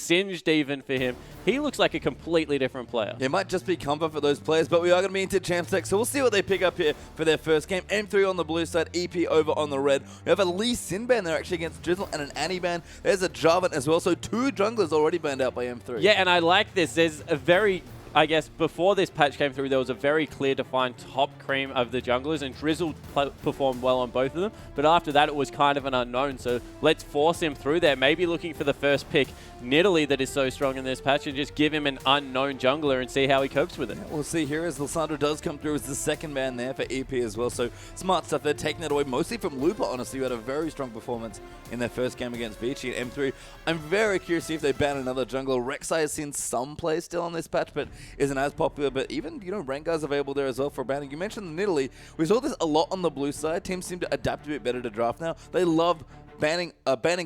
singed even for him. He looks like a completely different player. It might just be comfort for those players, but we are going to be into Champs Tech, so we'll see what they pick up here for their first game. M3 on the blue side, EP over on the red. We have a Lee Sin ban there actually against Drizzle and an Annie ban. There's a Jarvan as well, so 2 junglers already banned out by M3. Yeah, and I like this. There's a very... I guess before this patch came through, there was a very clear defined top cream of the junglers, and Drizzle performed well on both of them. But after that, it was kind of an unknown. So let's force him through there. Maybe looking for the first pick, Nidalee, that is so strong in this patch, and just give him an unknown jungler and see how he copes with it. We'll see here as Lissandra does come through as the second man there for EP as well. So smart stuff. They're taking it away mostly from Looper, honestly, who had a very strong performance in their first game against Vici and M3. I'm very curious to see if they ban another jungler. Rek'Sai has seen some play still on this patch, but isn't as popular. But even, Rengar's available there as well for banning. You mentioned Nidalee. We saw this a lot on the blue side. Teams seem to adapt a bit better to draft now. They love banning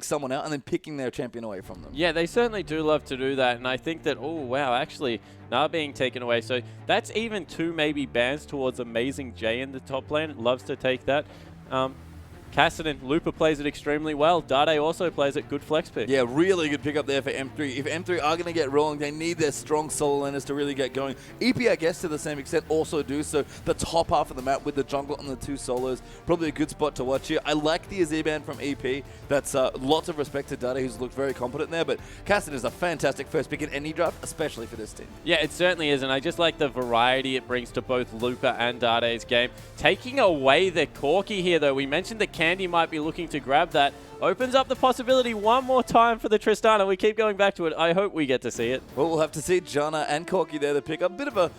someone out and then picking their champion away from them. Yeah, they certainly do love to do that. And I think that, oh, wow, actually, now being taken away. So that's even 2 maybe bans towards Amazing J in the top lane. Loves to take that. Kassadin, Looper plays it extremely well. Dade also plays it. Good flex pick. Yeah, really good pick up there for M3. If M3 are going to get rolling, they need their strong solo laners to really get going. EP, I guess, to the same extent, also do so. The top half of the map with the jungle and the 2 solos, probably a good spot to watch here. I like the Azir ban from EP. That's lots of respect to Dade, who's looked very competent there. But Kassadin is a fantastic first pick in any draft, especially for this team. Yeah, it certainly is. And I just like the variety it brings to both Looper and Dade's game. Taking away the Corki here, though. We mentioned that Candy might be looking to grab that. Opens up the possibility one more time for the Tristana. We keep going back to it. I hope we get to see it. Well, we'll have to see Janna and Corki there to pick up. A bit of a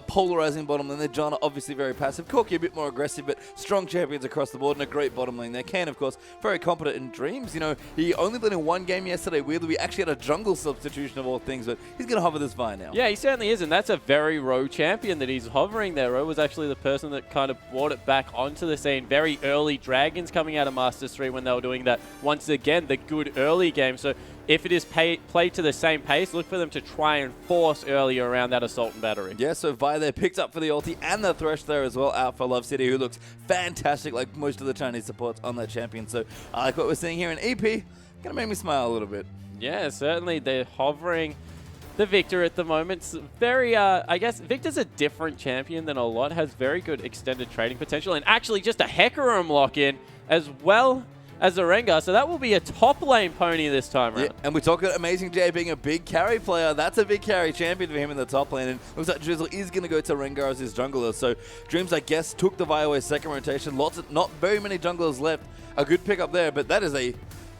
polarizing bottom lane there. Janna obviously very passive. Corki a bit more aggressive, but strong champions across the board and a great bottom lane there. Kane, of course, very competent in Dreams. He only played in 1 game yesterday. Weirdly, we actually had a jungle substitution of all things, but he's going to hover this vine now. Yeah, he certainly is, and that's a very Roe champion that he's hovering there. Roe was actually the person that kind of brought it back onto the scene. Very early dragons coming out of Master3 when they were doing that. Once again, the good early game. So if it is played to the same pace, look for them to try and force earlier around that assault and battery. Yeah, so Vi there picked up for the ulti and the Thresh there as well, out for Love City, who looks fantastic like most of the Chinese supports on that champion. So I like what we're seeing here in EP. Gonna make me smile a little bit. Yeah, certainly. They're hovering the Victor at the moment. It's very, I guess, Victor's a different champion than a lot. Has very good extended trading potential. And actually just a Hecarim lock-in as well as the Rengar, so that will be a top lane pony this time around. Yeah, and we talk about Amazing J being a big carry player. That's a big carry champion for him in the top lane, and looks like Drizzle is going to go to Rengar as his jungler. So Dreams, I guess, took the Vi away second rotation. Not very many junglers left. A good pickup there, but that is a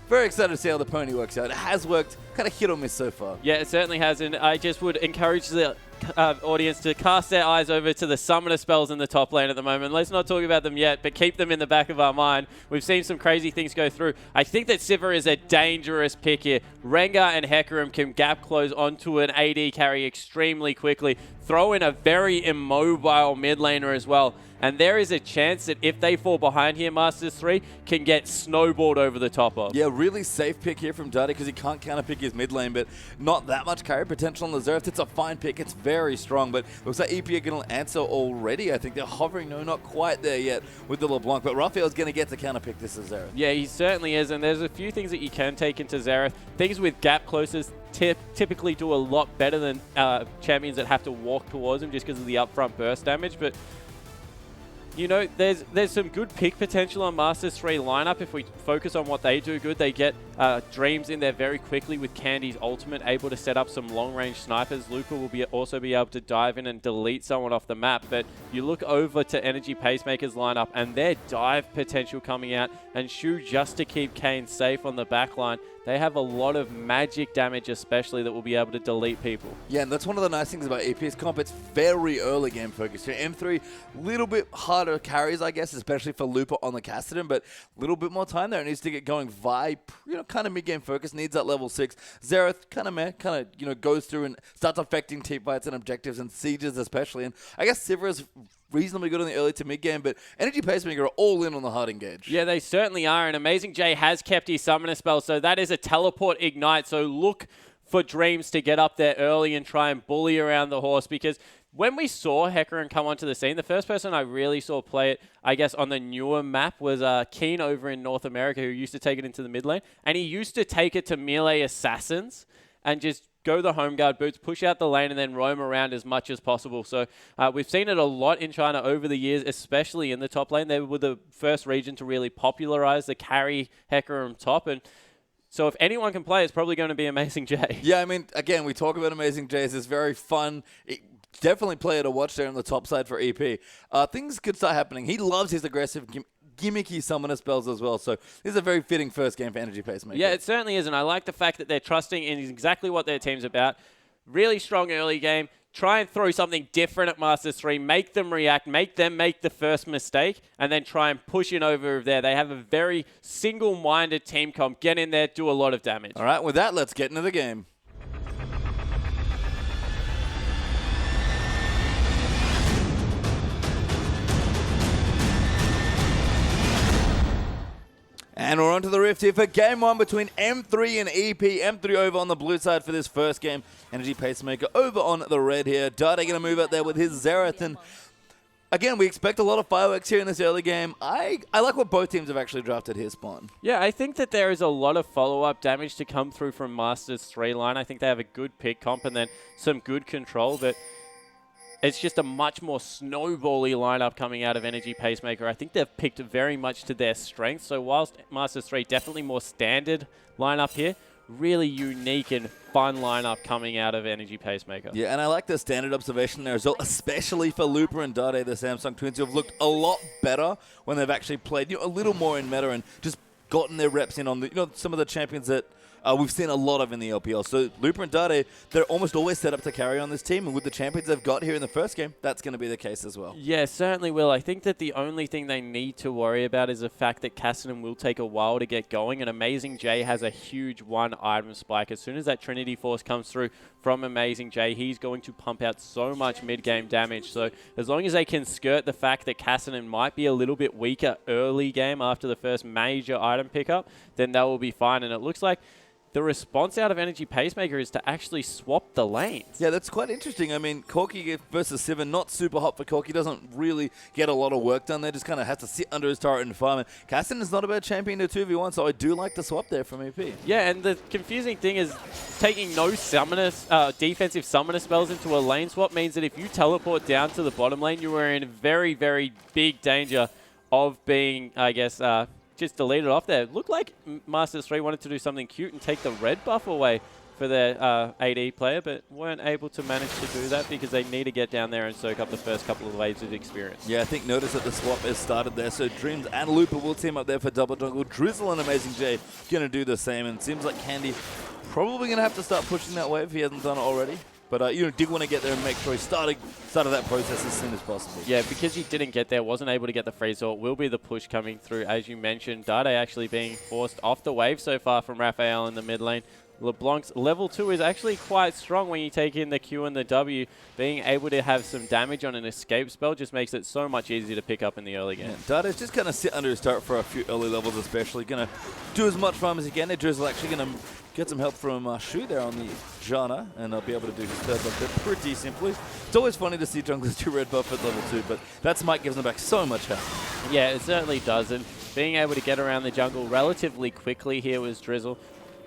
very excited to see how the pony works out. It has worked, kind of hit or miss so far. Yeah, it certainly has, and I just would encourage the audience to cast their eyes over to the summoner spells in the top lane at the moment. Let's not talk about them yet, but keep them in the back of our mind. We've seen some crazy things go through. I think that Sivir is a dangerous pick here. Rengar and Hecarim can gap close onto an AD carry extremely quickly. Throw in a very immobile mid laner as well. And there is a chance that if they fall behind here, Master3 can get snowballed over the top of. Yeah, really safe pick here from Dade because he can't counterpick his mid lane, but not that much carry potential on the Xerath. It's a fine pick. It's very strong, but looks like EP are going to answer already. I think they're hovering. No, not quite there yet with the LeBlanc, but Raphael's going to get to counterpick this as Xerath. Yeah, he certainly is, and there's a few things that you can take into Xerath. Things with gap closes typically do a lot better than champions that have to walk towards them just because of the upfront burst damage, but there's some good pick potential on Master3 lineup. If we focus on what they do good, they get Dreams in there very quickly with Candy's ultimate, able to set up some long-range snipers. Looper will also be able to dive in and delete someone off the map. But you look over to Energy Pacemaker's lineup and their dive potential coming out, and Shu just to keep Kane safe on the back line. They have a lot of magic damage especially that will be able to delete people. Yeah, and that's one of the nice things about EP's comp. It's very early game focused. M3, little bit harder carries, I guess, especially for Looper on the Kassadin, but a little bit more time there. It needs to get going. Vi, kind of mid-game focus, needs that level 6. Xerath, kind of goes through and starts affecting team fights and objectives and sieges especially. And I guess Sivir is reasonably good in the early to mid-game, but Energy Pacemaker are all in on the hard engage. Yeah, they certainly are, and Amazing J has kept his summoner spell, so that is a teleport ignite, so look for Dreams to get up there early and try and bully around the horse, because when we saw Hecarim come onto the scene, the first person I really saw play it, I guess, on the newer map was Keen over in North America, who used to take it into the mid lane, and he used to take it to melee assassins. and just go the home guard boots, push out the lane, and then roam around as much as possible. So we've seen it a lot in China over the years, especially in the top lane. They were the first region to really popularize the carry Hecarim top. And so if anyone can play, it's probably going to be Amazing J. Yeah, I mean, again, we talk about Amazing J as this very fun, definitely player to watch there on the top side for EP. Things could start happening. He loves his aggressive gimmicky summoner spells as well. So this is a very fitting first game for Energy Pacemaker. Yeah, it certainly is, and I like the fact that they're trusting in exactly what their team's about. Really strong early game. Try and throw something different at Master3. Make them react. Make them make the first mistake, and then try and push it over there. They have a very single-minded team comp. Get in there, do a lot of damage. All right, with that, let's get into the game. And we're on to the Rift here for game one between M3 and EP. M3 over on the blue side for this first game. Energy Pacemaker over on the red here. Dade going to move out there with his Xerath. And again, we expect a lot of fireworks here in this early game. I like what both teams have actually drafted here, Spawn. Yeah, I think that there is a lot of follow-up damage to come through from Master3 line. I think they have a good pick comp and then some good control, but it's just a much more snowbally lineup coming out of Energy Pacemaker. I think they've picked very much to their strengths. So whilst Master3 definitely more standard lineup here, really unique and fun lineup coming out of Energy Pacemaker. Yeah, and I like the standard observation there as well, especially for Looper and Dade, the Samsung twins, who have looked a lot better when they've actually played a little more in meta and just gotten their reps in on the some of the champions that we've seen a lot of in the LPL. So Looper and Dade, they're almost always set up to carry on this team, and with the champions they've got here in the first game, that's going to be the case as well. Yeah, certainly will. I think that the only thing they need to worry about is the fact that Cassidy will take a while to get going, and Amazing J has a huge one-item spike. As soon as that Trinity Force comes through from Amazing J, he's going to pump out so much mid-game damage. So as long as they can skirt the fact that Cassidy might be a little bit weaker early game after the first major item pickup, then that will be fine. And it looks like the response out of Energy Pacemaker is to actually swap the lanes. Yeah, that's quite interesting. I mean, Corki versus Sivan, not super hot for Corki. Doesn't really get a lot of work done there. Just kind of has to sit under his turret and farm. And Cassidy is not a bad champion to 2v1, so I do like the swap there from EP. Yeah, and the confusing thing is taking no defensive summoner spells into a lane swap means that if you teleport down to the bottom lane, you are in very, very big danger of being, I guess, just deleted off there. Looked like Master3 wanted to do something cute and take the red buff away for their AD player, but weren't able to manage to do that because they need to get down there and soak up the first couple of waves of experience. Yeah, I think notice that the swap has started there, so Dreams and Looper will team up there for double jungle. Drizzle and Amazing J going to do the same, and it seems like Candy probably going to have to start pushing that wave if he hasn't done it already. But did want to get there and make sure he started that process as soon as possible. Yeah, because he didn't get there, wasn't able to get the freeze, so it will be the push coming through. As you mentioned, Dade actually being forced off the wave so far from Raphael in the mid lane. LeBlanc's level 2 is actually quite strong when you take in the Q and the W. Being able to have some damage on an escape spell just makes it so much easier to pick up in the early game. Yeah, Dade's just going to sit under his turret for a few early levels especially. Going to do as much farm as he can. Drizzle actually going to get some help from Shu there on the Janna, and they'll be able to do his third buff there pretty simply. It's always funny to see junglers do red buff at level 2, but that smite gives them back so much help. Yeah, it certainly does, and being able to get around the jungle relatively quickly here was Drizzle.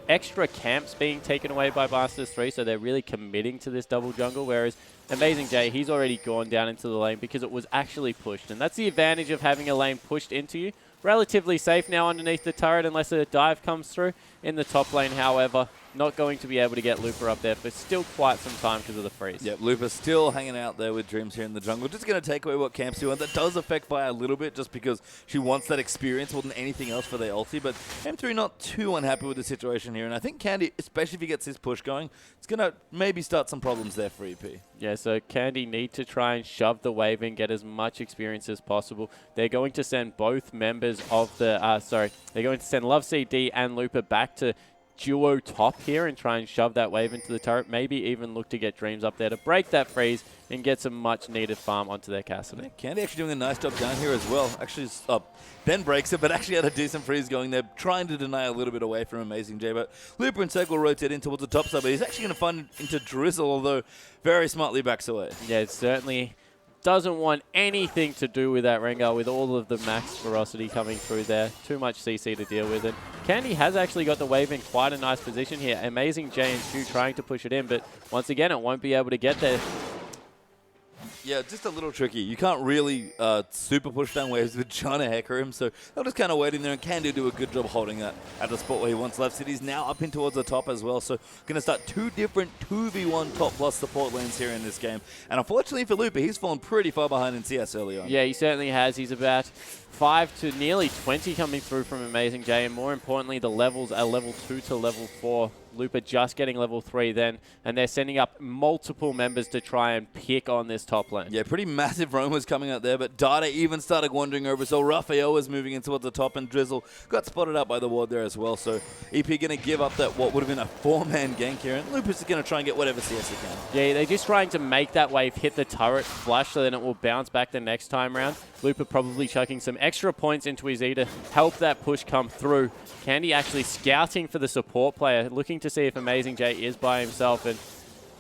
Extra camps being taken away by Master3, so they're really committing to this double jungle, whereas Amazing J, he's already gone down into the lane because it was actually pushed, and that's the advantage of having a lane pushed into you. Relatively safe now underneath the turret unless a dive comes through. In the top lane, however, not going to be able to get Looper up there for still quite some time because of the freeze. Yep, Looper still hanging out there with Dreams here in the jungle. Just going to take away what Camp's doing. That does affect Fire a little bit just because she wants that experience more than anything else for their ulti. But M3 not too unhappy with the situation here. And I think Candy, especially if he gets his push going, it's going to maybe start some problems there for EP. Yeah, so Candy need to try and shove the wave in, get as much experience as possible. They're going to send both members of the, they're going to send Love CD and Looper back to duo top here and try and shove that wave into the turret. Maybe even look to get Dreams up there to break that freeze and get some much needed farm onto their Cassidy. Yeah, Candy actually doing a nice job down here as well. Actually, Ben breaks it, but actually had a decent freeze going there, trying to deny a little bit away from Amazing J. But Looper and Circle rotate in towards the top side, but he's actually going to find into Drizzle, although very smartly backs away. Yeah, it's certainly doesn't want anything to do with that Rengar with all of the max ferocity coming through there. Too much CC to deal with. And Candy has actually got the wave in quite a nice position here. Amazing J and Shu trying to push it in, but once again, it won't be able to get there. Yeah, just a little tricky. You can't really super push down waves with trying to hecker him, so they'll just kind of wait in there, and Candy do a good job holding that at the spot where he wants left. City's now up in towards the top as well, so going to start two different 2v1 top plus support lanes here in this game. And unfortunately for Lupa, he's fallen pretty far behind in CS early on. Yeah, he certainly has. He's about 5 to nearly 20 coming through from Amazing J, and more importantly, the levels are level 2 to level 4. Lupa just getting level 3 then, and they're sending up multiple members to try and pick on this top lane. Yeah, pretty massive roamers coming out there, but Data even started wandering over, so Raphael was moving in towards the top, and Drizzle got spotted out by the ward there as well, so EP going to give up that what would have been a 4-man gank here, and Lupus is going to try and get whatever CS he can. Yeah, they're just trying to make that wave hit the turret flush so then it will bounce back the next time round. Lupa probably chucking some extra points into his E to help that push come through. Candy actually scouting for the support player, looking to see if Amazing J is by himself. And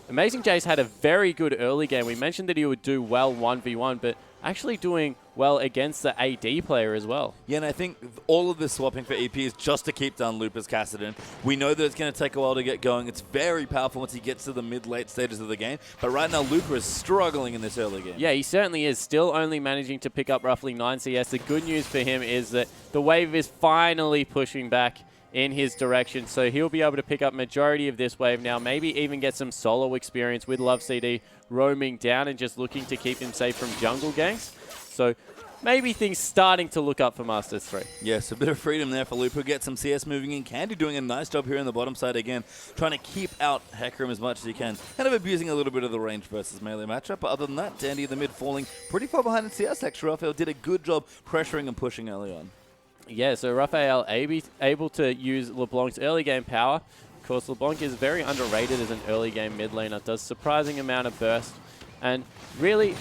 Amazing J's had a very good early game. We mentioned that he would do well 1v1, but actually doing well against the AD player as well. Yeah, and I think all of this swapping for EP is just to keep down Lupa's Kassadin. We know that it's going to take a while to get going. It's very powerful once he gets to the mid-late stages of the game, but right now Lupa is struggling in this early game. Yeah, he certainly is. Still only managing to pick up roughly 9 CS. The good news for him is that the wave is finally pushing back in his direction, so he'll be able to pick up majority of this wave now, maybe even get some solo experience with Love CD roaming down and just looking to keep him safe from jungle ganks. So maybe things starting to look up for Master3. Yes, a bit of freedom there for Lupa. Get some CS moving in. Candy doing a nice job here in the bottom side again, trying to keep out Hecarim as much as he can. Kind of abusing a little bit of the range versus melee matchup, but other than that, Dandy in the mid falling pretty far behind in CS. Actually, Raphael did a good job pressuring and pushing early on. Yeah, so Raphael able to use LeBlanc's early game power. Of course, LeBlanc is very underrated as an early game mid laner, does surprising amount of burst. And really,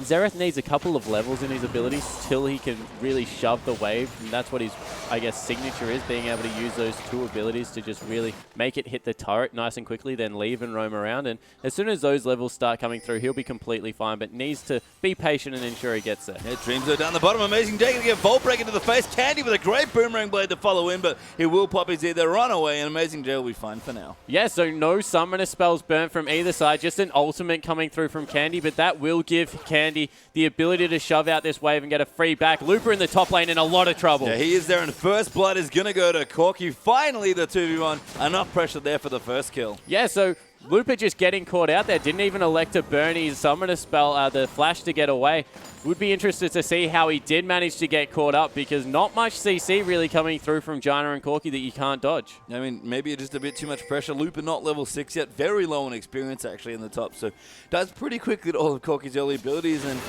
Xerath needs a couple of levels in his abilities till he can really shove the wave, and that's what his, I guess, signature is, being able to use those two abilities to just really make it hit the turret nice and quickly, then leave and roam around. And as soon as those levels start coming through, he'll be completely fine, but needs to be patient and ensure he gets there. Yeah, Dreams are down the bottom. Amazing J going to get Volt Break into the face. Candy with a great Boomerang Blade to follow in, but he will pop his either run away, and Amazing J will be fine for now. Yeah, so no summoner spells burnt from either side, just an ultimate coming through from Candy, but that will give Candy the ability to shove out this wave and get a free back. Lupa in the top lane in a lot of trouble. Yeah, he is there, and first blood is going to go to Corky. Finally, the 2v1. Enough pressure there for the first kill. Yeah, so Lupa just getting caught out there. Didn't even elect to burn his summoner spell, the flash to get away. Would be interested to see how he did manage to get caught up, because not much CC really coming through from Janna and Corky that you can't dodge. I mean, maybe just a bit too much pressure. Lupa not level 6 yet. Very low in experience, actually, in the top. So does pretty quickly to all of Corky's early abilities. And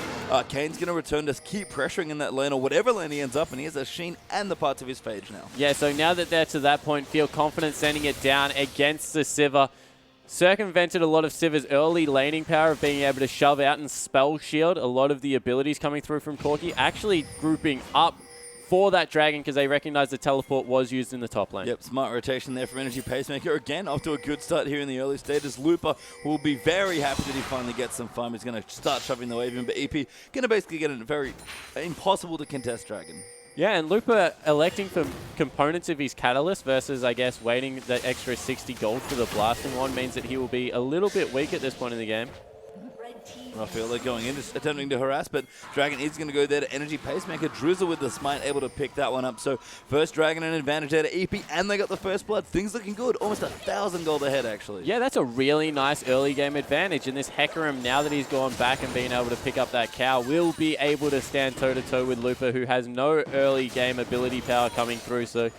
Kane's going to return to keep pressuring in that lane, or whatever lane he ends up in. He has a Sheen and the parts of his phage now. Yeah, so now that they're to that point, feel confident sending it down against the Sivir. Circumvented a lot of Sivir's early laning power of being able to shove out and spell shield a lot of the abilities coming through from Corky, actually grouping up for that dragon because they recognize the teleport was used in the top lane. Yep, smart rotation there from Energy Pacemaker. Again, off to a good start here in the early stages. Lupa will be very happy that he finally gets some farm. He's going to start shoving the wave in, but EP going to basically get a very impossible to contest dragon. Yeah, and Lupa electing for components of his Catalyst versus, I guess, waiting the extra 60 gold for the blasting one means that he will be a little bit weak at this point in the game. Raphael going in, just attempting to harass, but Dragon is going to go there to Energy Pacemaker. Drizzle with the smite, able to pick that one up. So first Dragon an advantage there to EP, and they got the first blood. Things looking good. Almost 1,000 gold ahead, actually. Yeah, that's a really nice early game advantage. And this Hecarim, now that he's gone back and been able to pick up that cow, will be able to stand toe-to-toe with Lupa, who has no early game ability power coming through. So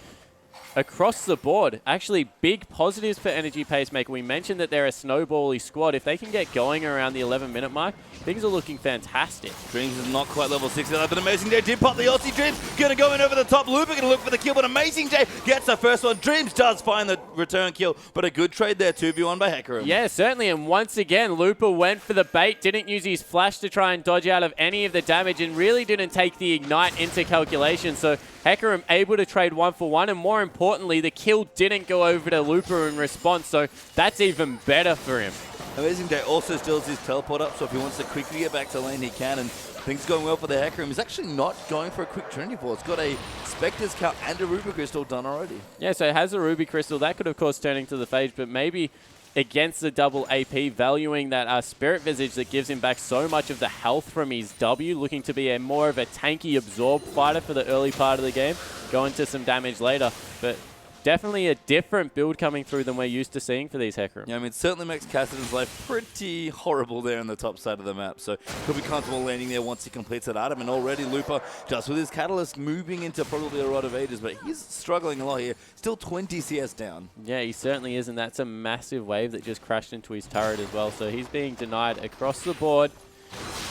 across the board, actually big positives for Energy Pacemaker. We mentioned that they're a snowbally squad. If they can get going around the 11-minute mark, things are looking fantastic. Dreams is not quite level 6 yet, but Amazing J did pop the ulti. Dreams going to go in over the top. Lupa going to look for the kill, but Amazing J gets the first one. Dreams does find the return kill, but a good trade there, 2v1 by Hecarim. Yeah, certainly, and once again, Lupa went for the bait, didn't use his flash to try and dodge out of any of the damage, and really didn't take the ignite into calculation. So Hecarim able to trade 1-for-1, and more importantly, the kill didn't go over to Lupa in response, so that's even better for him. Amazing Day also still has his teleport up, so if he wants to quickly get back to lane, he can. And things going well for the Hecarim. He's actually not going for a quick Trinity Ball. It's got a Spectre's Cup and a Ruby Crystal done already. Yeah, so it has a Ruby Crystal. That could, of course, turn into the Phage, but maybe against the double AP, valuing that Spirit Visage that gives him back so much of the health from his W, looking to be more of a tanky absorb fighter for the early part of the game, go into some damage later. But definitely a different build coming through than we're used to seeing for these Hecarim. Yeah, I mean, it certainly makes Kassadin's life pretty horrible there on the top side of the map. So he'll be comfortable landing there once he completes that item. And already Lupa, just with his Catalyst, moving into probably a Rod of Ages, but he's struggling a lot here. Still 20 CS down. Yeah, he certainly is, and that's a massive wave that just crashed into his turret as well. So he's being denied across the board.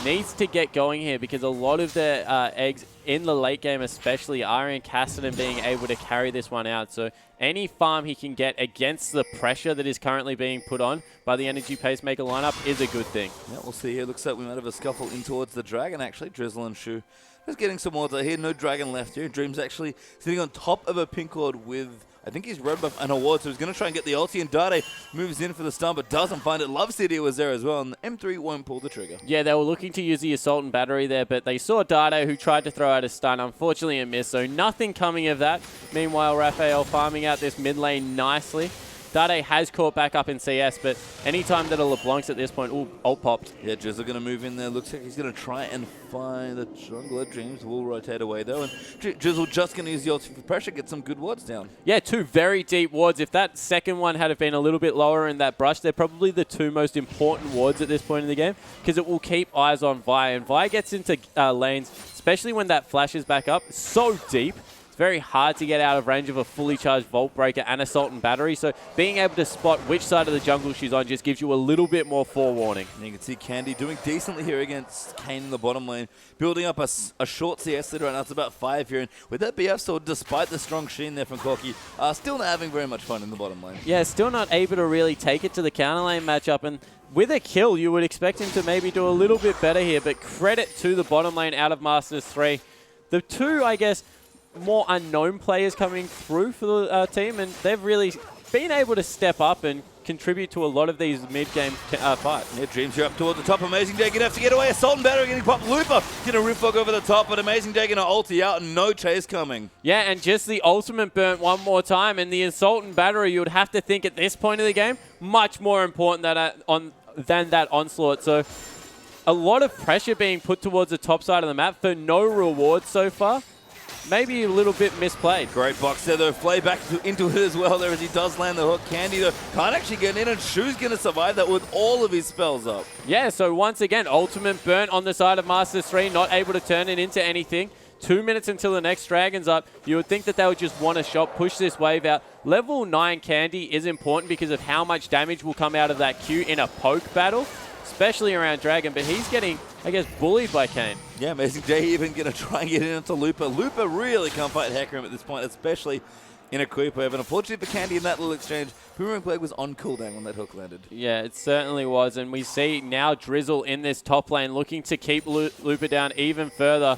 Needs to get going here because a lot of the eggs in the late game especially are in Kassadin being able to carry this one out. So any farm he can get against the pressure that is currently being put on by the Energy Pacemaker lineup is a good thing. Yeah, we'll see here. Looks like we might have a scuffle in towards the Dragon actually. Drizzle and Shu just getting some wards out here. No Dragon left here. Dream's actually sitting on top of a pink ward with, I think he's red buff and a ward, so he's going to try and get the ulti, and Dade moves in for the stun, but doesn't find it. Love City was there as well, and M3 won't pull the trigger. Yeah, they were looking to use the Assault and Battery there, but they saw Dade, who tried to throw out a stun. Unfortunately, a miss, so nothing coming of that. Meanwhile, Raphael farming out this mid lane nicely. Dade has caught back up in CS, but anytime that a LeBlanc's at this point, ooh, ult popped. Yeah, Drizzle going to move in there. Looks like he's going to try and find the jungler. Dreams will rotate away, though. And Drizzle just going to use the ulti for pressure, get some good wards down. Yeah, two very deep wards. If that second one had been a little bit lower in that brush, they're probably the two most important wards at this point in the game because it will keep eyes on Vi. And Vi gets into lanes, especially when that flashes back up, so deep. Very hard to get out of range of a fully charged Vault Breaker and Assault and Battery, so being able to spot which side of the jungle she's on just gives you a little bit more forewarning. And you can see Candy doing decently here against Kane in the bottom lane, building up a short CS lead right now. It's about 5 here, and with that BF sword, despite the strong sheen there from Corki, still not having very much fun in the bottom lane. Yeah, still not able to really take it to the counter lane matchup, and with a kill, you would expect him to maybe do a little bit better here, but credit to the bottom lane out of Master3. The two, I guess, more unknown players coming through for the team, and they've really been able to step up and contribute to a lot of these mid-game fights. Yeah, Dreams here up towards the top. Amazing Day gonna have to get away. Assault and Battery getting popped. Looper gonna rip fog over the top, but Amazing Day gonna ulti out and no chase coming. Yeah, and just the ultimate burnt one more time, and the Assault and Battery, you would have to think at this point of the game, much more important than that onslaught. So a lot of pressure being put towards the top side of the map for no reward so far. Maybe a little bit misplayed. Great box there, though. Flay back into it as well there as he does land the hook. Candy, though, can't actually get in, and Shu's going to survive that with all of his spells up. Yeah, so once again, ultimate burnt on the side of Master3, not able to turn it into anything. 2 minutes until the next Dragon's up. You would think that they would just want a shot, push this wave out. Level 9 Candy is important because of how much damage will come out of that Q in a poke battle, especially around Dragon, but he's getting, I guess, bullied by Kane. Yeah, Amazing Day even going to try and get into Lupa. Lupa really can't fight Hecarim at this point, especially in a creep wave. And unfortunately for Candy in that little exchange, Boomerang Plague was on cooldown when that hook landed. Yeah, it certainly was. And we see now Drizzle in this top lane looking to keep Lupa down even further.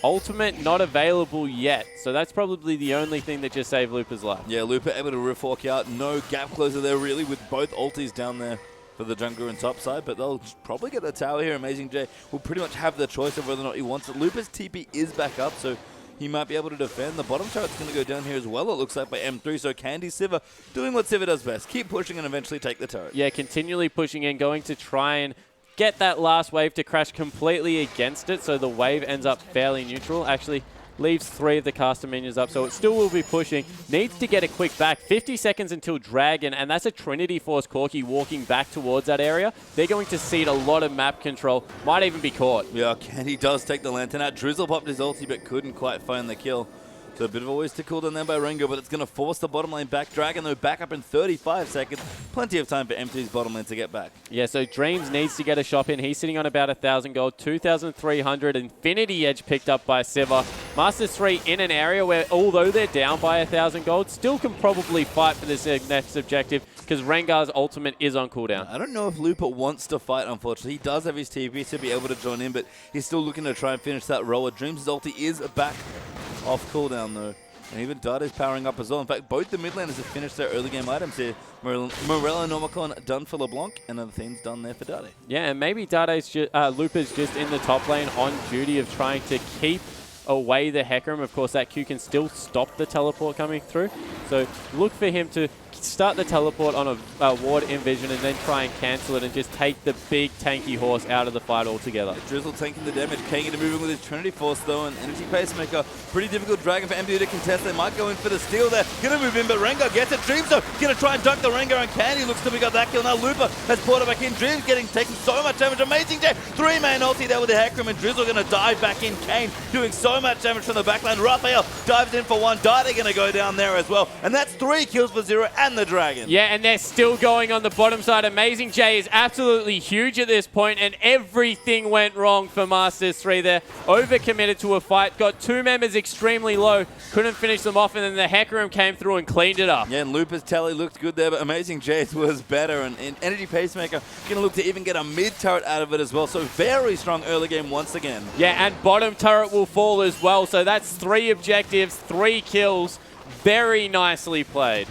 Ultimate not available yet, so that's probably the only thing that just saved Lupa's life. Yeah, Lupa able to riff-walk out. No gap closer there really with both ultis down there for the jungler and top side, but they'll probably get the tower here. Amazing J will pretty much have the choice of whether or not he wants it. Lupa's TP is back up, so he might be able to defend. The bottom turret's going to go down here as well, it looks like, by M3, so Candy Sivir doing what Sivir does best. Keep pushing and eventually take the turret. Yeah, continually pushing in, going to try and get that last wave to crash completely against it, so the wave ends up fairly neutral. Actually, leaves 3 of the caster minions up, so it still will be pushing. Needs to get a quick back. 50 seconds until Dragon, and that's a Trinity Force Corki walking back towards that area. They're going to cede a lot of map control. Might even be caught. Yeah, Candy does take the lantern out. Drizzle popped his ulti, but couldn't quite find the kill. So a bit of a waste to cool down there by Rengo, but it's going to force the bottom lane back. Dragon, though, back up in 35 seconds. Plenty of time for M3's bottom lane to get back. Yeah, so Dreams needs to get a shop in. He's sitting on about 1,000 gold, 2,300. Infinity Edge picked up by Sivir. Master3 in an area where, although they're down by 1,000 gold, still can probably fight for this next objective because Rengar's ultimate is on cooldown. I don't know if Lupa wants to fight, unfortunately. He does have his TP to be able to join in, but he's still looking to try and finish that roller. Dreams' ulti is back off cooldown, though. And even Dade's powering up as well. In fact, both the mid laners have finished their early game items here. Morello Normicon done for LeBlanc, and other things done there for Dade. Yeah, and maybe Lupa's just in the top lane on duty of trying to keep away the Hecarim. Of course, that Q can still stop the teleport coming through. So look for him to start the teleport on a ward Envision and then try and cancel it and just take the big tanky horse out of the fight altogether. Drizzle taking the damage, Kang to move in with his Trinity Force though, and Energy Pacemaker. Pretty difficult Dragon for MD to contest. They might go in for the steal there. Gonna move in, but Rengar gets it. Dreams though, gonna try and dunk the Rengar, and Candy looks to pick up that kill. Now Lupa has poured it back in. Dreams taking so much damage. Amazing J. 3-man ulti there with the Hecarim, and Drizzle gonna dive back in. Kane doing so much damage from the backline. Raphael dives in for one. Dade gonna go down there as well. And that's 3 kills for 0 and the Dragon. Yeah, and they're still going on the bottom side. Amazing J is absolutely huge at this point, and everything went wrong for Master3 there. Overcommitted to a fight, got 2 members extremely low, couldn't finish them off, and then the Hecarim came through and cleaned it up. Yeah, and Lupa's tally looked good there, but Amazing J was better, and Energy Pacemaker gonna look to even get a mid turret out of it as well, so very strong early game once again. Yeah, and bottom turret will fall as well, so that's 3 objectives, 3 kills. Very nicely played.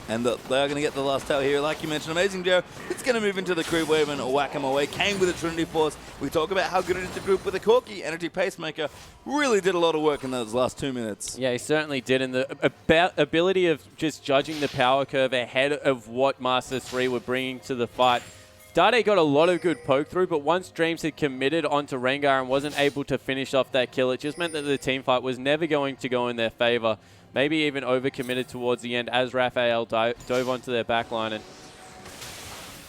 And they are going to get the last tower here. Like you mentioned, Amazing Joe, it's going to move into the creep wave and whack him away. Kane with a Trinity Force. We talk about how good it is to group with a Corki. Energy Pacemaker really did a lot of work in those last 2 minutes. Yeah, he certainly did. And the ability of just judging the power curve ahead of what Master3 were bringing to the fight. Dade got a lot of good poke through, but once Dreams had committed onto Rengar and wasn't able to finish off that kill, it just meant that the team fight was never going to go in their favor. Maybe even overcommitted towards the end as Raphael dove onto their backline. And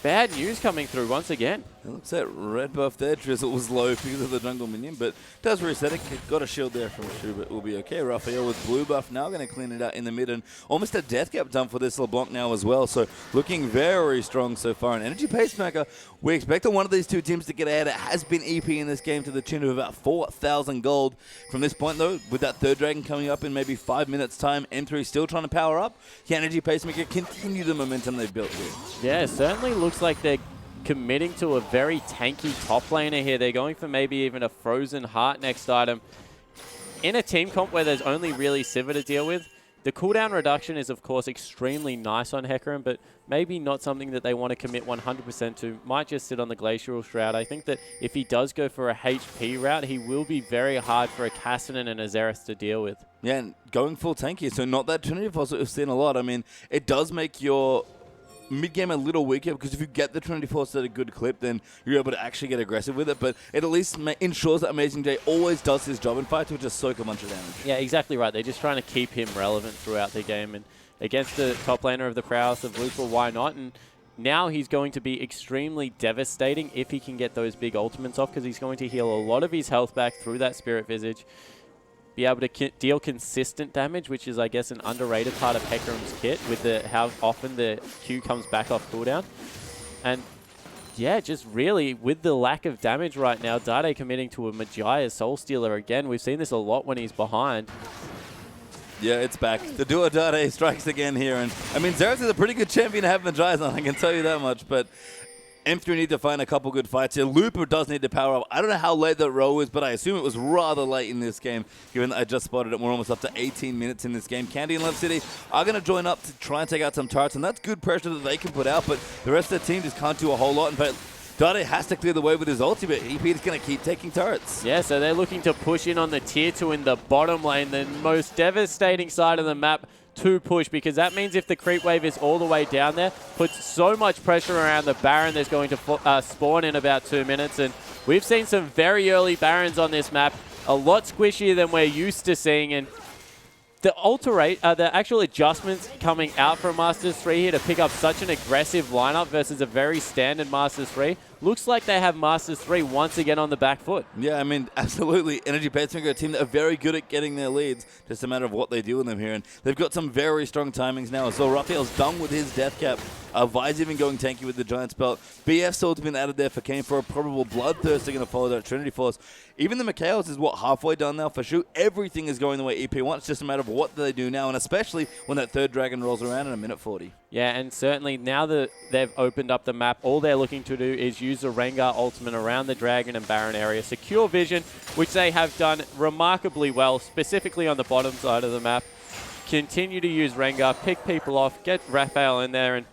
bad news coming through once again. It looks like red buff there. Drizzle was low because of the jungle minion, but does reset it. Got a shield there from Shu, but will be okay. Raphael with blue buff now going to clean it out in the mid, and almost a death cap done for this LeBlanc now as well. So looking very strong so far. And Energy Pacemaker, we expect one of these two teams to get ahead. It has been EP in this game to the tune of about 4,000 gold. From this point though, with that third dragon coming up in maybe 5 minutes time, M3 still trying to power up. Can Energy Pacemaker continue the momentum they've built here? Yeah, it certainly looks like they're committing to a very tanky top laner here. They're going for maybe even a Frozen Heart next item. In a team comp where there's only really Sivir to deal with, the cooldown reduction is of course extremely nice on Hecarim, but maybe not something that they want to commit 100% to. Might just sit on the Glacial Shroud. I think that if he does go for a HP route, he will be very hard for a Kassadin and a Xerath to deal with. Yeah, and going full tanky, so not that Trinity Force that we've seen a lot. I mean, it does make your mid-game a little weaker, because if you get the Trinity Force at a good clip, then you're able to actually get aggressive with it, but it at least ensures that Amazing J always does his job in fights, which is soak a bunch of damage. Yeah, exactly right. They're just trying to keep him relevant throughout the game, and against the top laner of the prowess of Lupa, why not? And now he's going to be extremely devastating if he can get those big ultimates off, because he's going to heal a lot of his health back through that Spirit Visage, be able to deal consistent damage, which is, I guess, an underrated part of Hecarim's kit with how often the Q comes back off cooldown. And yeah, just really, with the lack of damage right now, Dade committing to a Majaya Soul Stealer again. We've seen this a lot when he's behind. Yeah, it's back. The duo Dade strikes again here. And I mean, Xerath is a pretty good champion to have Majayas on, I can tell you that much. But M3 need to find a couple good fights here. Lupa does need to power up. I don't know how late that row is, but I assume it was rather late in this game, given that I just spotted it. We're almost up to 18 minutes in this game. Candy and Love City are going to join up to try and take out some turrets, and that's good pressure that they can put out, but the rest of the team just can't do a whole lot. In fact, Dade has to clear the way with his ulti, but EP is going to keep taking turrets. Yeah, so they're looking to push in on the tier 2 in the bottom lane, the most devastating side of the map to push, because that means if the creep wave is all the way down there, puts so much pressure around the Baron that's going to spawn in about 2 minutes. And we've seen some very early Barons on this map, a lot squishier than we're used to seeing. And the actual adjustments coming out from Master3 here to pick up such an aggressive lineup versus a very standard Master3, looks like they have Master3 once again on the back foot. Yeah, I mean, absolutely. Energy Pacemaker, a team that are very good at getting their leads. Just a matter of what they do with them here. And they've got some very strong timings now. So Raphael's done with his death cap. Vi's even going tanky with the Giant Spell. BF Sword's been added there for Kane for a probable Bloodthirst. They're going to follow that Trinity Force. Even the Mikhails is, what, halfway done now for Shu. Everything is going the way EP wants. It's just a matter of what do they do now, and especially when that third dragon rolls around in a minute 40. Yeah, and certainly now that they've opened up the map, all they're looking to do is use the Rengar ultimate around the Dragon and Baron area. Secure vision, which they have done remarkably well, specifically on the bottom side of the map. continue to use Rengar, pick people off, get Raphael in there, and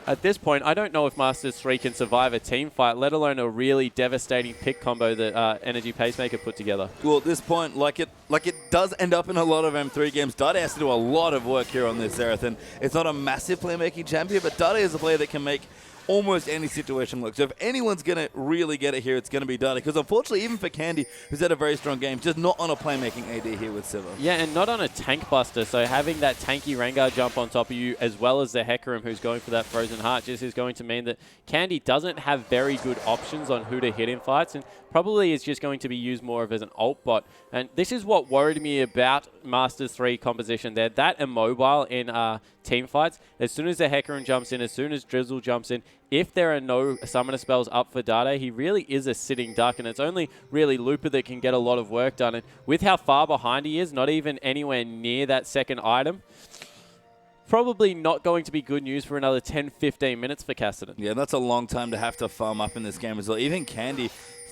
at this point, I don't know if Master3 can survive a team fight, let alone a really devastating pick combo that Energy Pacemaker put together. Well, at this point, like it does end up in a lot of M3 games, Dade has to do a lot of work here on this Xerath, and it's not a massive playmaking champion, but Dade is a player that can make almost any situation look. So if anyone's going to really get it here, it's going to be Dade. Because unfortunately, even for Candy, who's had a very strong game, just not on a playmaking AD here with Sivir. Yeah, and not on a tank buster. So having that tanky Rengar jump on top of you, as well as the Hecarim who's going for that Frozen Heart, just is going to mean that Candy doesn't have very good options on who to hit in fights, and probably is just going to be used more of as an ult bot. And this is what worried me about Master3 composition there. That immobile in team fights, as soon as the Hecarim jumps in, as soon as Drizzle jumps in, if there are no summoner spells up for Dade, he really is a sitting duck, and it's only really Looper that can get a lot of work done. And with how far behind he is, not even anywhere near that second item, probably not going to be good news for another 10-15 minutes for Cassidy. Yeah, that's a long time to have to farm up in this game as well. Even Candy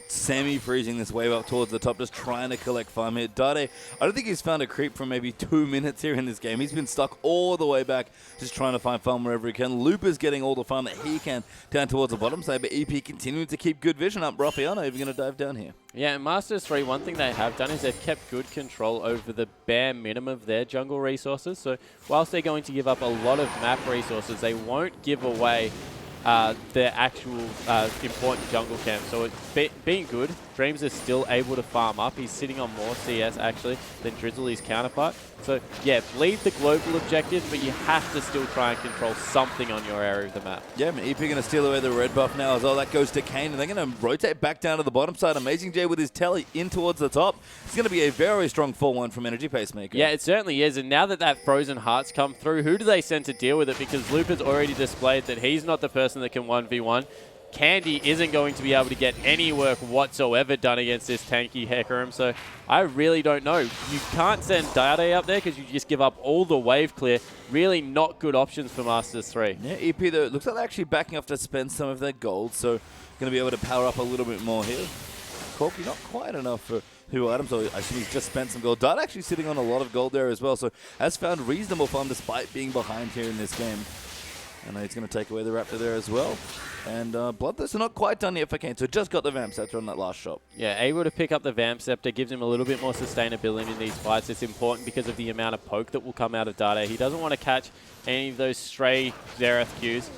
semi-freezing this wave up towards the top, just trying to collect farm here. Dade, I don't think he's found a creep for maybe 2 minutes here in this game. He's been stuck all the way back, just trying to find farm wherever he can. Looper's getting all the farm that he can down towards the bottom side, but EP continuing to keep good vision up. Raphael even going to dive down here. Yeah, and Master3, one thing they have done is they've kept good control over the bare minimum of their jungle resources. So whilst they're going to give up a lot of map resources, they won't give away their actual important jungle camp. So it's being good. Dreams is still able to farm up. He's sitting on more CS actually than Drizzle, his counterpart. So yeah, leave the global objective, but you have to still try and control something on your area of the map. Yeah, EP going to steal away the red buff now as well. That goes to Kane, and they're going to rotate back down to the bottom side. Amazing J with his telly in towards the top. It's going to be a very strong 4-1 from Energy Pacemaker. Yeah, it certainly is. And now that that Frozen Heart's come through, who do they send to deal with it? Because Looper's already displayed that he's not the person that can 1v1. Candy isn't going to be able to get any work whatsoever done against this tanky Hecarim, so I really don't know. You can't send Dade up there because you just give up all the wave clear. Really not good options for Master3. Yeah, EP though, it looks like they're actually backing off to spend some of their gold, so going to be able to power up a little bit more here. Corky not quite enough for who items, so I assume he's just spent some gold. Dade actually sitting on a lot of gold there as well, so has found reasonable farm despite being behind here in this game. And he's going to take away the Raptor there as well. And Bloodthirst are not quite done yet for Kane, so just got the Vamp Scepter on that last shot. Yeah, able to pick up the Vamp Scepter gives him a little bit more sustainability in these fights. It's important because of the amount of poke that will come out of Dade. He doesn't want to catch any of those stray Xerath Qs.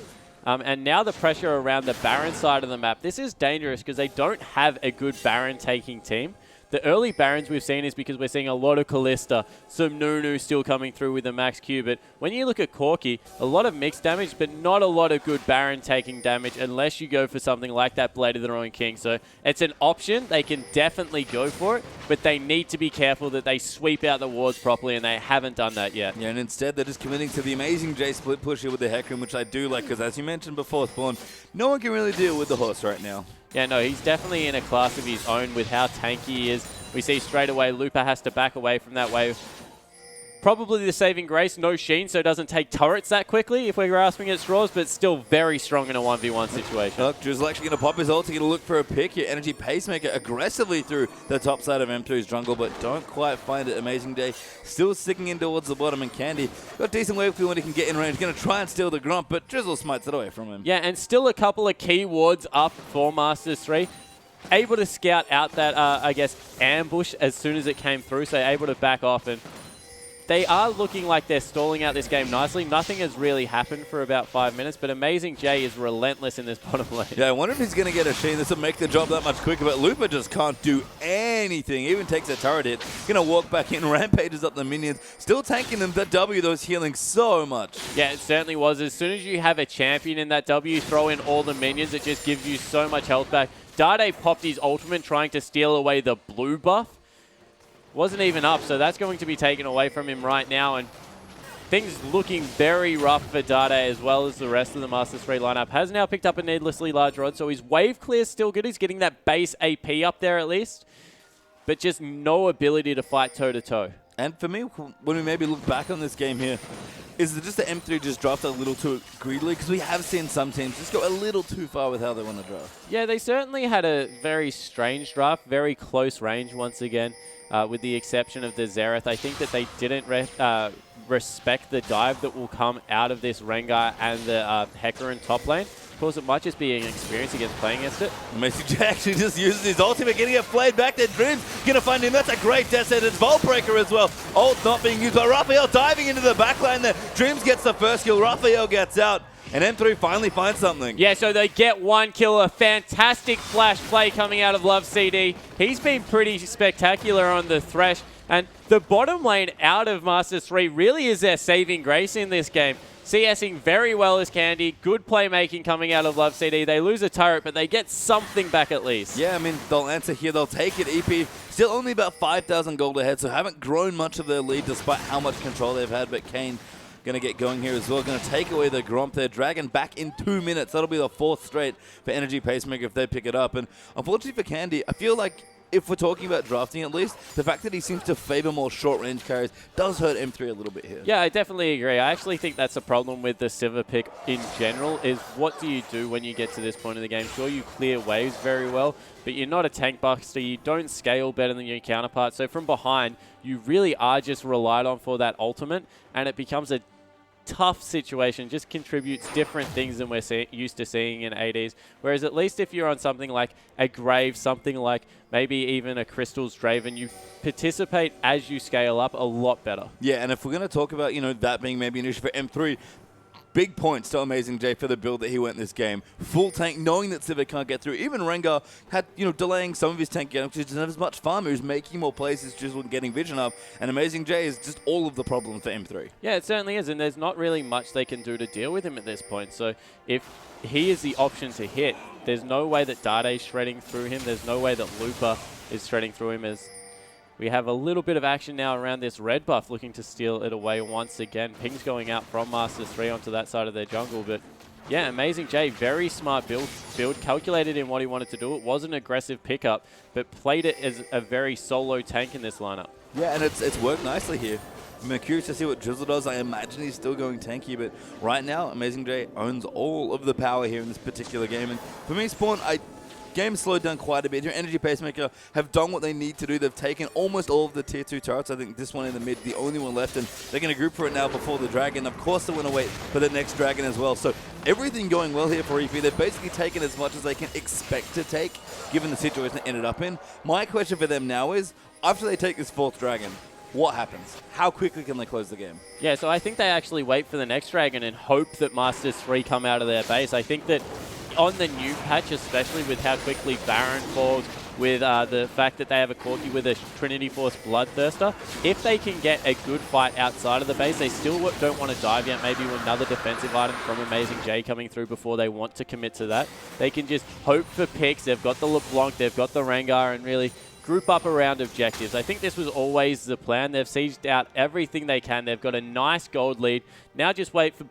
And now the pressure around the Baron side of the map. This is dangerous because they don't have a good Baron taking team. The early Barons we've seen is because we're seeing a lot of Kalista, some Nunu still coming through with the max Q, but when you look at Corki, a lot of mixed damage, but not a lot of good Baron taking damage unless you go for something like that Blade of the Roaring King. So it's an option. They can definitely go for it, but they need to be careful that they sweep out the wards properly, and they haven't done that yet. Yeah, and instead they're just committing to the amazing J split push here with the Hecarim, which I do like, because as you mentioned before, Spawn, no one can really deal with the horse right now. Yeah, no, he's definitely in a class of his own with how tanky he is. We see straight away Looper has to back away from that wave. Probably the saving grace, no Sheen, so it doesn't take turrets that quickly if we're grasping at straws, but still very strong in a 1v1 situation. Look, Drizzle actually going to pop his ult to get a look for a pick here. Energy Pacemaker aggressively through the top side of M3's jungle, but don't quite find it. Amazing Day still sticking in towards the bottom, and Candy got decent wave clear when he can get in range. Going to try and steal the Grump, but Drizzle smites it away from him. Yeah, and still a couple of key wards up for Master3. Able to scout out that, I guess, ambush as soon as it came through, so able to back off. And they are looking like they're stalling out this game nicely. Nothing has really happened for about 5 minutes, but Amazing J is relentless in this bottom lane. Yeah, I wonder if he's going to get a Sheen. This will make the job that much quicker, but Looper just can't do anything. Even takes a turret hit. Going to walk back in, rampages up the minions. Still tanking them. That W, though, is healing so much. Yeah, it certainly was. As soon as you have a champion in that W, throw in all the minions, it just gives you so much health back. Dade popped his ultimate trying to steal away the blue buff. Wasn't even up, so that's going to be taken away from him right now. And things looking very rough for Dade as well as the rest of the Master3 lineup. Has now picked up a needlessly large rod, so his wave clear is still good. He's getting that base AP up there at least, but just no ability to fight toe-to-toe. And for me, when we maybe look back on this game here, is it just the M3 just draft a little too greedily? Because we have seen some teams just go a little too far with how they want to draft. Yeah, they certainly had a very strange draft, very close range once again, with the exception of the Xerath. I think that they didn't respect the dive that will come out of this Rengar and the Hecarim top lane. Of course, it might just be an experience against playing against it. Master J actually just uses his ultimate, getting it flayed back there. Dreams gonna find him. That's a great death set. It's Vault Breaker as well. Ult not being used by Raphael, diving into the backline there. Dreams gets the first kill. Raphael gets out. And M3 finally finds something. Yeah, so they get one kill. A fantastic flash play coming out of LoveCD. He's been pretty spectacular on the Thresh. And the bottom lane out of Master3 really is their saving grace in this game. CSing very well as Candy. Good playmaking coming out of LoveCD. They lose a turret, but they get something back at least. Yeah, I mean, they'll answer here. They'll take it. EP still only about 5,000 gold ahead, so haven't grown much of their lead despite how much control they've had. But Kane going to get going here as well. Going to take away the Gromp there. Dragon back in 2 minutes. That'll be the 4th straight for Energy Pacemaker if they pick it up. And unfortunately for Candy, I feel like if we're talking about drafting at least, the fact that he seems to favor more short-range carries does hurt M3 a little bit here. Yeah, I definitely agree. I actually think that's a problem with the Sivir pick in general, is what do you do when you get to this point of the game? Sure, you clear waves very well, but you're not a tank buster. You don't scale better than your counterpart. So from behind, you really are just relied on for that ultimate, and it becomes a tough situation, just contributes different things than we're used to seeing in ADs. Whereas at least if you're on something like a Grave, something like maybe even a Crystal's Draven, you participate as you scale up a lot better. Yeah, and if we're going to talk about, you know, that being maybe an issue for M3, big points to Amazing J for the build that he went this game. Full tank, knowing that Sivir can't get through. Even Rengar had, you know, delaying some of his tank getting, because he doesn't have as much farm. He was making more plays, he just wasn't getting vision up. And Amazing J is just all of the problems for M3. Yeah, it certainly is, and there's not really much they can do to deal with him at this point. So if he is the option to hit, there's no way that Dade's shredding through him. There's no way that Lupa is shredding through him. As we have a little bit of action now around this red buff, looking to steal it away once again. Ping's going out from Master3 onto that side of their jungle, but yeah, Amazing J, very smart build, calculated in what he wanted to do. It was an aggressive pickup, but played it as a very solo tank in this lineup. Yeah, and it's worked nicely here. I'm curious to see what Drizzle does. I imagine he's still going tanky, but right now, Amazing J owns all of the power here in this particular game. And for me, Spawn, game slowed down quite a bit here. Energy Pacemaker have done what they need to do. They've taken almost all of the tier 2 turrets. I think this one in the mid, the only one left, and they're going to group for it now before the Dragon. Of course, they want to wait for the next Dragon as well. So everything going well here for EP. They've basically taken as much as they can expect to take, given the situation they ended up in. My question for them now is, after they take this 4th Dragon, what happens? How quickly can they close the game? Yeah, so I think they actually wait for the next Dragon and hope that Master3 come out of their base. I think that on the new patch, especially with how quickly Baron falls, with the fact that they have a Corki with a Trinity Force Bloodthirster, if they can get a good fight outside of the base, they still don't want to dive yet. Maybe with another defensive item from Amazing J coming through before they want to commit to that. They can just hope for picks. They've got the LeBlanc, they've got the Rengar, and really group up around objectives. I think this was always the plan. They've sieged out everything they can. They've got a nice gold lead. Now just wait for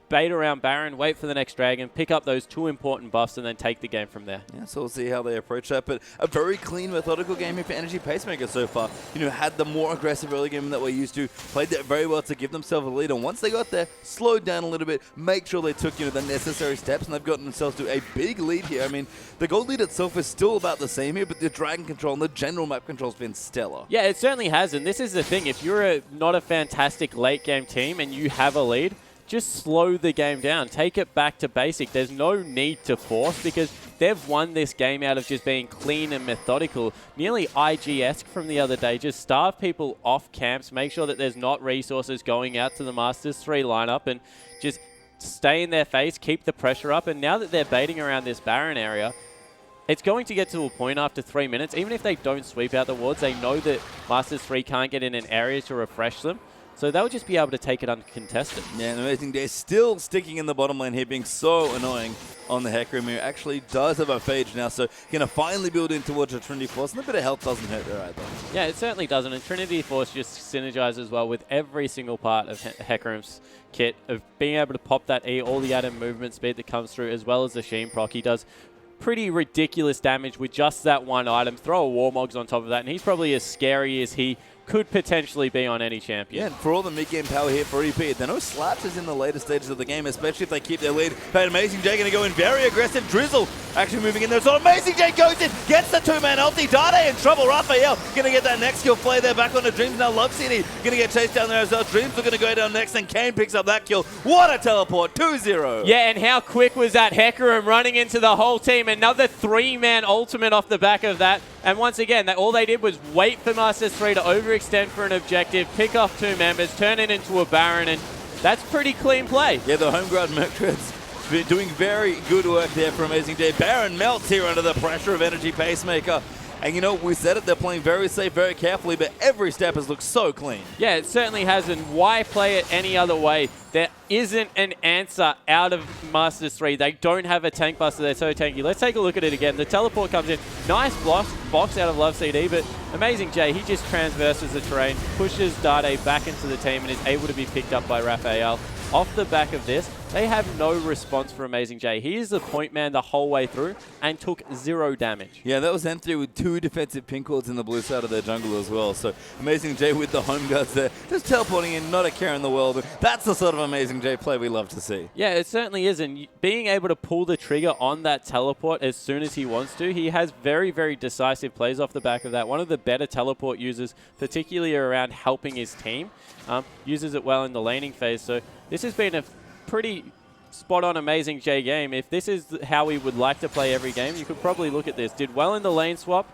bait around Baron, wait for the next Dragon, pick up those 2 important buffs, and then take the game from there. Yeah, so we'll see how they approach that. But a very clean, methodical game here for Energy Pacemaker so far. You know, had the more aggressive early game that we're used to, played that very well to give themselves a lead. And once they got there, slowed down a little bit, make sure they took, you know, the necessary steps, and they've gotten themselves to a big lead here. I mean, the gold lead itself is still about the same here, but the Dragon control and the general map control has been stellar. Yeah, it certainly has, and this is the thing. If you're not a fantastic late game team and you have a lead, just slow the game down. Take it back to basic. There's no need to force, because they've won this game out of just being clean and methodical. Nearly IG-esque from the other day. Just starve people off camps. Make sure that there's not resources going out to the Master3 lineup, and just stay in their face, keep the pressure up. And now that they're baiting around this Baron area, it's going to get to a point after 3 minutes. Even if they don't sweep out the wards, they know that Master3 can't get in an area to refresh them. So they'll just be able to take it uncontested. Yeah, and Amazing J still sticking in the bottom lane here, being so annoying on the Hecarim, who actually does have a phage now, so going to finally build in towards a Trinity Force, and a bit of health doesn't hurt there either. Yeah, it certainly doesn't, and Trinity Force just synergizes well with every single part of Hecarim's kit, of being able to pop that E, all the added movement speed that comes through, as well as the Sheen proc. He does pretty ridiculous damage with just that one item. Throw a Warmogs on top of that, and he's probably as scary as he could potentially be on any champion. Yeah, and for all the mid-game power here for EP, there are no slaps in the later stages of the game, especially if they keep their lead. But Amazing J going to go in very aggressive. Drizzle actually moving in there. So Amazing J goes in, gets the two-man ulti. Dade in trouble. Raphael gonna get that next kill play there back onto Dreams. Now Love City gonna get chased down there as well. Dreams are gonna go down next, and Kane picks up that kill. What a teleport, 2-0. Yeah, and how quick was that Hecarim running into the whole team? Another three-man ultimate off the back of that. And once again, all they did was wait for Master3 to overextend for an objective, pick off two members, turn it into a Baron, and that's pretty clean play. Yeah, the homegrown Mercreds doing very good work there for Amazing J. Baron melts here under the pressure of Energy Pacemaker. And you know, we said it, they're playing very safe, very carefully, but every step has looked so clean. Yeah, it certainly has, and why play it any other way? There isn't an answer out of Master3. They don't have a tank buster. They're so tanky. Let's take a look at it again. The teleport comes in. Nice box out of Love CD, but Amazing J, he just transverses the terrain, pushes Dade back into the team, and is able to be picked up by Raphael. Off the back of this, they have no response for Amazing J. He is the point man the whole way through and took 0 damage. Yeah, that was M3 with 2 defensive pin cords in the blue side of their jungle as well. So Amazing J with the home guards there, just teleporting in, not a care in the world. That's the sort of Amazing J play we love to see. Yeah, it certainly is. And being able to pull the trigger on that teleport as soon as he wants to, he has very, very decisive plays off the back of that. One of the better teleport users, particularly around helping his team, uses it well in the laning phase. So this has been a pretty spot-on Amazing J game. If this is how we would like to play every game, you could probably look at this. Did well in the lane swap,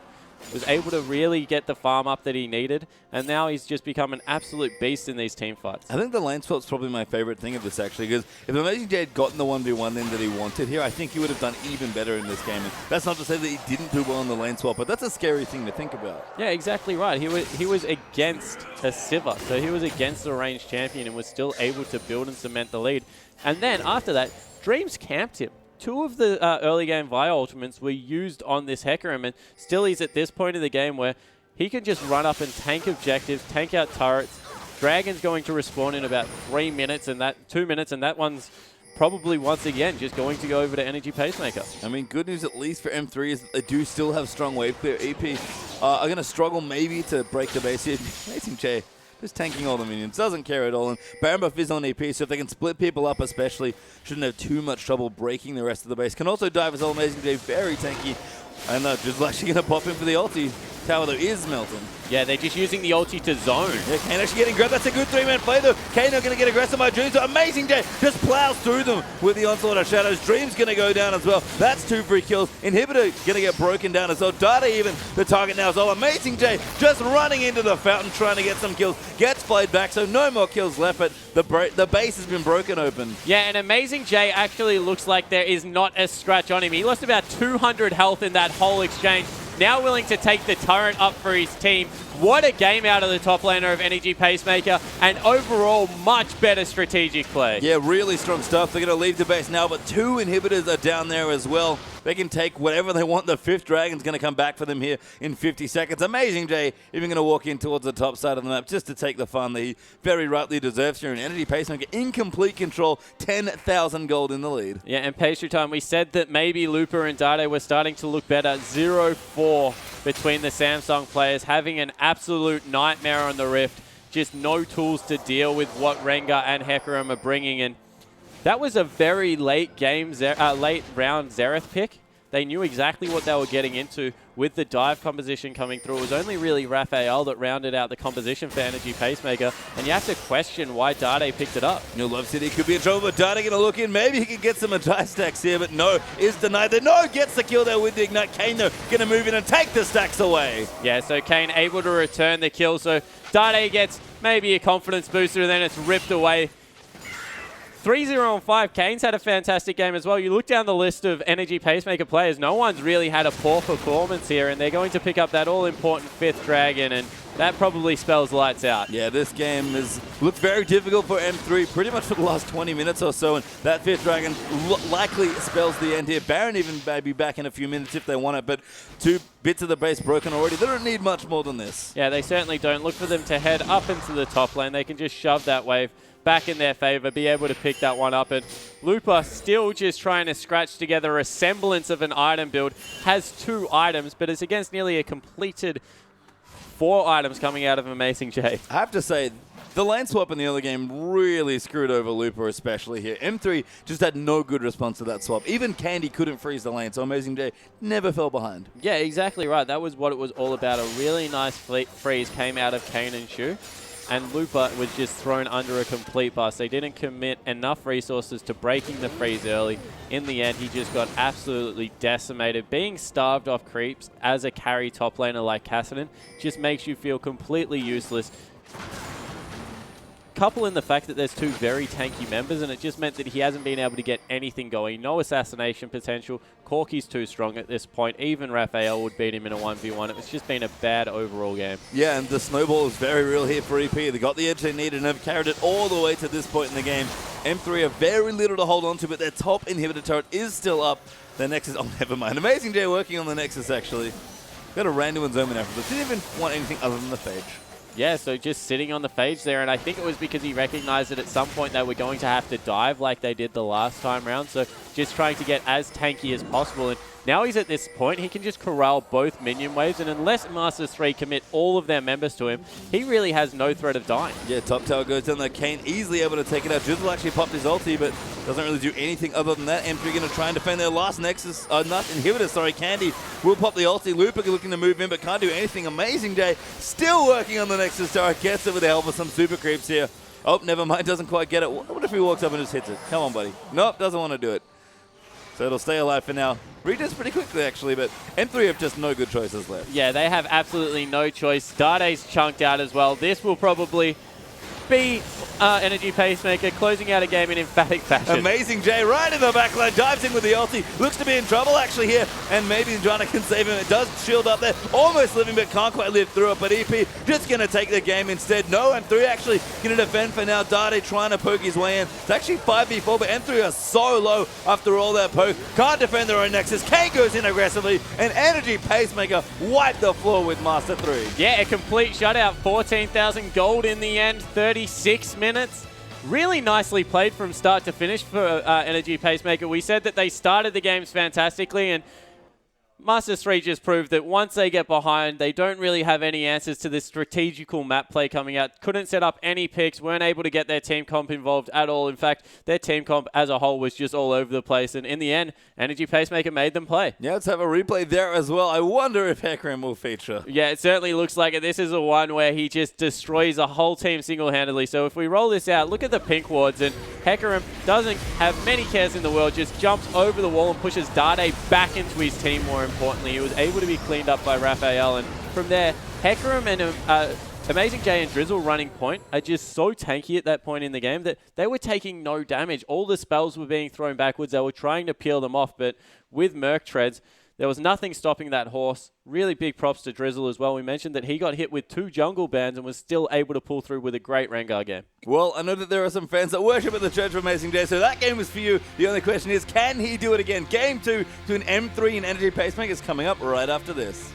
was able to really get the farm up that he needed, and now he's just become an absolute beast in these team fights. I think the lane swap's probably my favorite thing of this, actually, because if Amazing J had gotten the 1v1 then that he wanted here, I think he would have done even better in this game. And that's not to say that he didn't do well in the lane swap, but that's a scary thing to think about. Yeah, exactly right. He was against a Sivir, so he was against a ranged champion and was still able to build and cement the lead. And then after that, Dreams camped him. 2 of the early game Vi ultimates were used on this Hecarim, and still he's at this point in the game where he can just run up and tank objectives, tank out turrets. Dragon's going to respawn in about 3 minutes and 2 minutes, and that one's probably once again just going to go over to Energy Pacemaker. I mean, good news at least for M3 is that they do still have strong wave clear. EP are going to struggle maybe to break the base here. Amazing J just tanking all the minions, doesn't care at all. And Baron buff is on EP, so if they can split people up especially, shouldn't have too much trouble breaking the rest of the base. Can also dive as well. Amazing J, very tanky. And just actually going to pop in for the ulti. Tower, though, is melting. Yeah, they're just using the ulti to zone. Yeah, Kane actually getting grabbed. That's a good 3-man play, though. Kane are going to get aggressive by Dreams. So Amazing J just plows through them with the onslaught of shadows. Dreams going to go down as well. That's 2 free kills. Inhibitor going to get broken down as well. Dade even the target now as well. Amazing J just running into the fountain trying to get some kills. Gets played back, so no more kills left, but the base has been broken open. Yeah, and Amazing J actually looks like there is not a scratch on him. He lost about 200 health in that whole exchange. Now willing to take the turret up for his team. What a game out of the top laner of Energy Pacemaker, and overall much better strategic play. Yeah, really strong stuff. They're going to leave the base now, but 2 inhibitors are down there as well. They can take whatever they want. The 5th Dragon's going to come back for them here in 50 seconds. Amazing J even going to walk in towards the top side of the map just to take the fun that he very rightly deserves here. And Energy Pacemaker in complete control, 10,000 gold in the lead. Yeah, and pastry time, we said that maybe Lupa and Dade were starting to look better. 0-4 between the Samsung players, having an absolute nightmare on the Rift. Just no tools to deal with what Rengar and Hecarim are bringing in. That was a very late game, late round Xerath pick. They knew exactly what they were getting into with the dive composition coming through. It was only really Raphael that rounded out the composition for Energy Pacemaker, and you have to question why Dade picked it up. You know, Love City could be in trouble, but Dade going to look in. Maybe he can get some Ignite stacks here, but no, is denied. No, gets the kill there with the Ignite. Kane, though, going to move in and take the stacks away. Yeah, so Kane able to return the kill, so Dade gets maybe a confidence booster, and then it's ripped away. 3-0 on 5. Kane's had a fantastic game as well. You look down the list of Energy Pacemaker players, no one's really had a poor performance here, and they're going to pick up that all-important 5th Dragon, and that probably spells lights out. Yeah, this game has looked very difficult for M3 pretty much for the last 20 minutes or so, and that 5th Dragon likely spells the end here. Baron even may be back in a few minutes if they want it, but 2 bits of the base broken already. They don't need much more than this. Yeah, they certainly don't. Look for them to head up into the top lane. They can just shove that wave back in their favor, be able to pick that one up. And Lupa still just trying to scratch together a semblance of an item build. Has 2 items, but it's against nearly a completed 4 items coming out of Amazing J. I have to say, the lane swap in the early game really screwed over Looper, especially here. M3 just had no good response to that swap. Even Candy couldn't freeze the lane, so Amazing J never fell behind. Yeah, exactly right. That was what it was all about. A really nice freeze came out of Kane and Shu, and Looper was just thrown under a complete bus. They didn't commit enough resources to breaking the freeze early. In the end, he just got absolutely decimated. Being starved off creeps as a carry top laner like Kassadin just makes you feel completely useless. Couple in the fact that there's 2 very tanky members, and it just meant that he hasn't been able to get anything going. No assassination potential. Corky's too strong at this point. Even Raphael would beat him in a 1v1. It's just been a bad overall game. Yeah, and the snowball is very real here for EP. They got the edge they needed and have carried it all the way to this point in the game. M3 have very little to hold on to, but their top inhibitor turret is still up. Their Nexus, oh, never mind. Amazing J working on the Nexus, actually. Got a random and Zoman after, but didn't even want anything other than the Phage. Yeah, so just sitting on the Phage there, and I think it was because he recognized that at some point they were going to have to dive like they did the last time round, so just trying to get as tanky as possible. And now he's at this point, he can just corral both minion waves, and unless Master3 commit all of their members to him, he really has no threat of dying. Yeah, top tower goes down there. Kane easily able to take it out. Drizzle actually popped his ulti, but doesn't really do anything other than that. M3 going to try and defend their last Nexus, not inhibitor, sorry, Candy will pop the ulti. Looper looking to move in, but can't do anything. Amazing J still working on the Nexus tower. Gets it with the help of some super creeps here. Oh, never mind, doesn't quite get it. What if he walks up and just hits it? Come on, buddy. Nope, doesn't want to do it. So it'll stay alive for now. Regens pretty quickly, actually, but M3 have just no good choices left. Yeah, they have absolutely no choice. Dade's chunked out as well. This will probably be Energy Pacemaker closing out a game in emphatic fashion. Amazing J right in the backline, dives in with the ulti, looks to be in trouble actually here, and maybe Joanna can save him. It does shield up there, almost living but can't quite live through it, but EP just going to take the game instead. No, M3 actually going to defend for now. Dade trying to poke his way in. It's actually 5v4, but M3 are so low after all that poke. Can't defend their own Nexus. Kane goes in aggressively, and Energy Pacemaker wiped the floor with Master3. Yeah, a complete shutout. 14,000 gold in the end, 36 minutes. Really nicely played from start to finish for Energy Pacemaker. We said that they started the games fantastically, and Master3 just proved that once they get behind, they don't really have any answers to this strategical map play coming out. Couldn't set up any picks, weren't able to get their team comp involved at all. In fact, their team comp as a whole was just all over the place. And in the end, Energy Pacemaker made them play. Yeah, let's have a replay there as well. I wonder if Hecarim will feature. Yeah, it certainly looks like it. This is the one where he just destroys a whole team single-handedly. So if we roll this out, look at the pink wards, and Hecarim doesn't have many cares in the world, just jumps over the wall and pushes Dade back into his team more importantly. He was able to be cleaned up by Raphael, and from there, Hecarim and Amazing J and Drizzle running point are just so tanky at that point in the game that they were taking no damage. All the spells were being thrown backwards. They were trying to peel them off, but with Merc Treads, there was nothing stopping that horse. Really big props to Drizzle as well. We mentioned that he got hit with 2 jungle bans and was still able to pull through with a great Rengar game. Well, I know that there are some fans that worship at the Church of Amazing J, so that game was for you. The only question is, can he do it again? Game 2 to an M3 and Energy Pacemaker is coming up right after this.